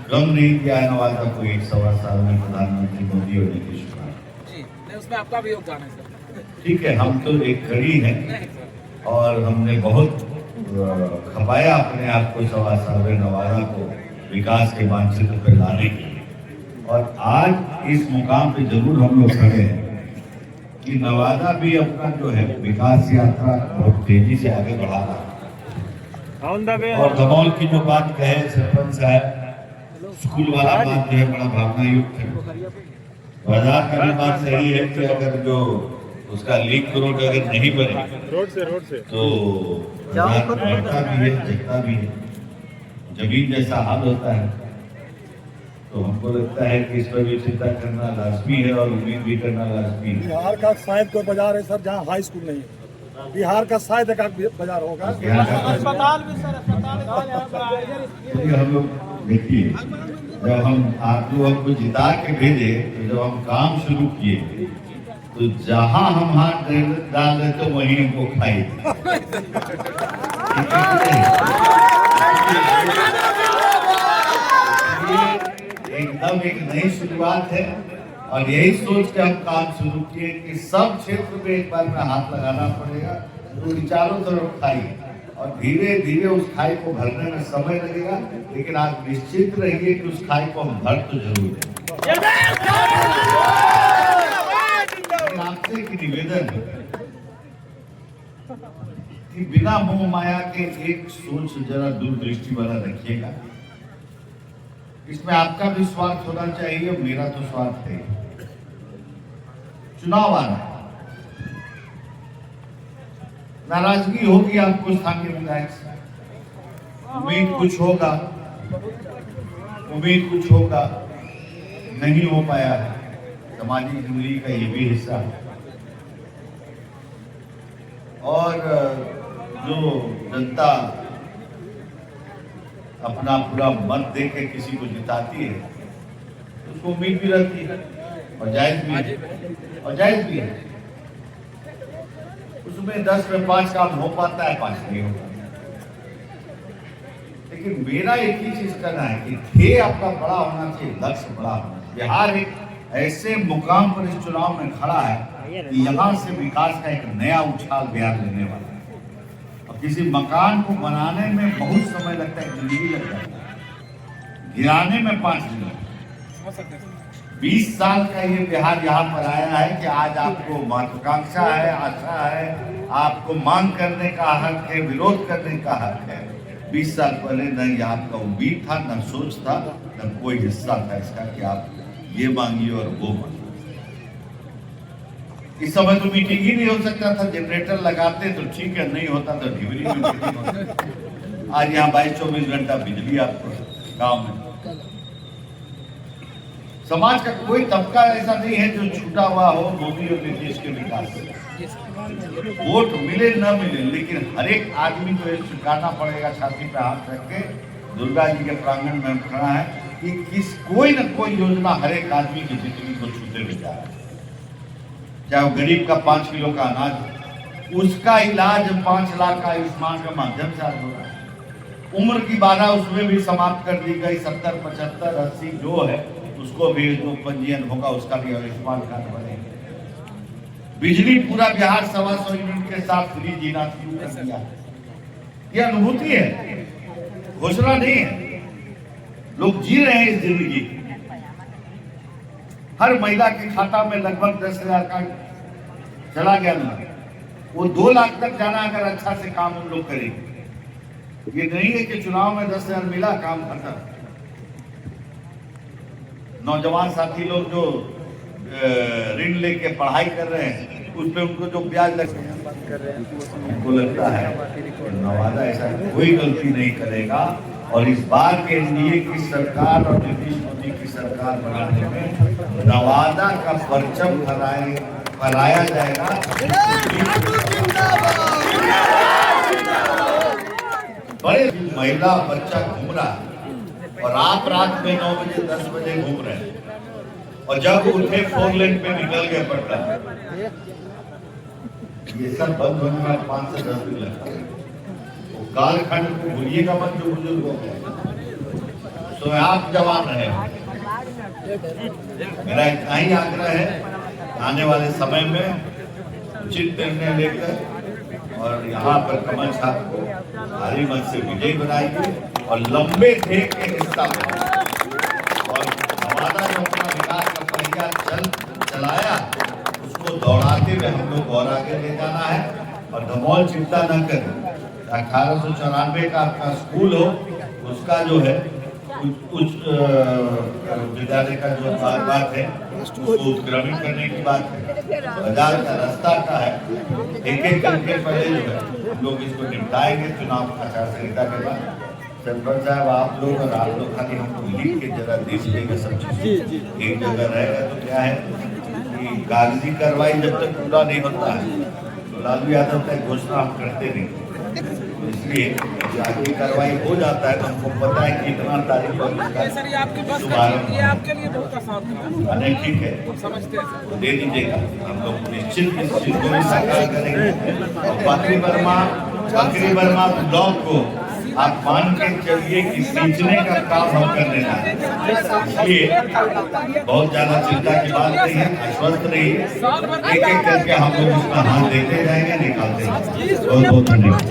कम नहीं किया है नवादा को 1-1.25 साल में प्रधानमंत्री मोदी और नीतीश कुमार जी, नहीं उसमें आपका भी योगदान है सर। ठीक है, हम तो एक खड़ी हैं और हमने बहुत खपाया अपने आप को 1.25 साल में नवादा को विकास के मानचित्र पर लाने के लिए। और आज इस मुकाम पे जरूर हम लोग खड़े हैं कि नवादा भी अपना जो है विकास यात्रा बहुत तेजी से आगे बढ़ा रहा है। और दमौल की जो बात कहे सरपंच साहब, स्कूल वाला बात जो है बड़ा भावना युक्त है। बाजार का भी बात सही है कि अगर जो उसका लिंक रोड अगर नहीं बने रोड से तो बढ़ता भी है, जगता भी है, जमीन जैसा हाल होता है। तो हमको लगता है कि इस पर भी चिंता करना लाजमी है और उम्मीद भी करना लाजमी है। बिहार का शायद कोई बाजार है सर जहाँ हाई स्कूल नहीं है। बिहार का शायद एक बाजार होगा। अस्पताल भी सर, अस्पताल हम लोग देखिए, जब आप लोग हमको जिता के भेजे तो जब हम काम शुरू किए तो जहां हम हाथ डाल रहे तो वहीं हमको खाई। एकदम एक नई शुरुआत है और यही सोच के हम काम शुरू किए कि सब क्षेत्र में एक बार में हाथ लगाना पड़ेगा। तो चारों तरफ खाई और धीरे धीरे उस खाई को भरने में समय लगेगा, लेकिन आप निश्चित रहिए कि उस खाई को हम भर तो जरूर दें। आपसे एक निवेदन है कि बिना मोह माया के एक सोच जरा दूरदृष्टि वाला रखिएगा। इसमें आपका भी स्वार्थ होना चाहिए, मेरा तो स्वार्थ है। चुनाव आना, नाराजगी होगी आपको स्थानीय विधायक से, उम्मीद कुछ होगा, नहीं हो पाया है। सामाजिक जिंदगी का ये भी हिस्सा है। और जो जनता अपना पूरा मत दे के किसी को जिताती है उसको उम्मीद भी रहती है और जायज भी है। उसमें 10 में 5 काम हो पाता है, 5 नहीं होता। लेकिन मेरा एक ही चीज करना है कि ध्येय आपका बड़ा होना चाहिए, लक्ष्य बड़ा होना चाहिए। बिहार एक ऐसे मुकाम पर इस चुनाव में खड़ा है कि यहाँ से विकास का एक नया उछाल बिहार लेने वाला है। और किसी मकान को बनाने में बहुत समय लगता है, जिंदगी लग जाता है, गिराने में 5 दिन लगता है। 20 साल का ये बिहार यहाँ पर आया है कि आज आपको महत्वाकांक्षा है, आशा है, आपको मांग करने का हक है, विरोध करने का हक है। 20 साल पहले न ये आपका उम्मीद था, न सोच था, न कोई हिस्सा था इसका कि आप ये मांगिए और वो मांगिए। इस समय तो मीटिंग ही नहीं हो सकता था, जनरेटर लगाते तो ठीक है, नहीं होता तो डिबरी में मीटिंग होती। आज यहाँ 22-24 घंटा बिजली आपको गाँव में। समाज का कोई तबका ऐसा नहीं है जो छूटा हुआ हो मोदी और नीतीश के विकास से। वोट मिले न मिले, लेकिन हर एक आदमी को ये स्वीकारना पड़ेगा, छाती पे हाथ रख के, दुर्गा जी के प्रांगण में खड़ा है कि कोई न कोई योजना हर एक आदमी की जिंदगी को छूते हुए जा रहा है। चाहे वो गरीब का 5 किलो का अनाज हो, उसका इलाज 5 लाख का आयुष्मान के माध्यम से आज हो रहा है। उम्र की बाधा उसमें भी समाप्त कर दी गई। 70, 75, 80 जो है उसको भी जो पंजीयन होगा उसका भी आयुष्मान कार्ड बनेगा। बिजली पूरा बिहार 125 यूनिट के साथ फ्री जीना शुरू कर दिया। ये अनुभूति है, घोषणा नहीं है। लोग जी रहे हैं इस जिंदगी। हर महिला के खाता में लगभग 10,000 का चला गया ना, वो 2 लाख तक जाना अगर अच्छा से काम उन लोग करेंगे। ये नहीं है कि चुनाव में 10,000 मिला काम खत्म। नौजवान साथी लोग जो ऋण लेके पढ़ाई कर रहे हैं उस पे उनको जो ब्याज लग रहे हैं, उनको लगता है नवादा ऐसा कोई गलती नहीं करेगा। और इस बार के एनडीए की सरकार और नीतीश मोदी की सरकार बनाने में नवादा का परचम फहराया जाएगा। बड़े महिला बच्चा घूम रहा है और आप रात में 9 बजे 10 बजे घूम रहे हैं और जब उठे 4 लेन पे निकल गए पटना। ये सब बंद होने में 5 से 10 दिन लगता है। कालखंड को भूलिएगा मत जो बुजुर्ग हो गए। उसमें आप जवान रहे। मेरा इतना ही आग्रह है, आने वाले समय में उचित निर्णय लेकर और यहाँ पर कमल छात्र को भारी मत से विजयी बनाइए और लंबे ढेर के हिस्सा में, और हमारा जो अपना विकास का पहिया चलाया उसको दौड़ाते हुए हम लोग और आगे ले जाना है। और धमौल चिंता न करें, 1894 का आपका स्कूल हो, उसका जो है उच्च विद्यालय का जो बात है उसको उत्क्रमित करने की बात है। बाजार का रास्ता का है, एक एक करके पहले जो है हम लोग इसको निपटाएंगे चुनाव आचार संहिता के बाद। सरपंच साहब आप लोग और आप लोग खाली हमको लिख के जरा दे दीजिएगा सब चीज एक जगह रहेगा तो क्या है कि कागजी कार्रवाई जब तक पूरा नहीं होता है तो लालू यादव तक घोषणा हम करते नहीं, इसलिए कागजी कार्रवाई हो जाता है तो हमको पता है कि इतना तारीख पर सर ये आपकी बस का ये आपके लिए बहुत आसान था। अरे ठीक है, समझते हैं सर। दे दीजिएगा, हम लोग निश्चित इस चीज को भी साकार करेंगे। और बकरी वर्मा ब्लॉक को आप मान के चलिए कि सींचने का काम हम कर देना है, इसलिए बहुत ज्यादा चिंता की बात नहीं है, आश्वस्त रहिए। एक एक करके हम लोग उसका हाथ देते जाएंगे, निकालते जाएंगे। बहुत बहुत धन्यवाद।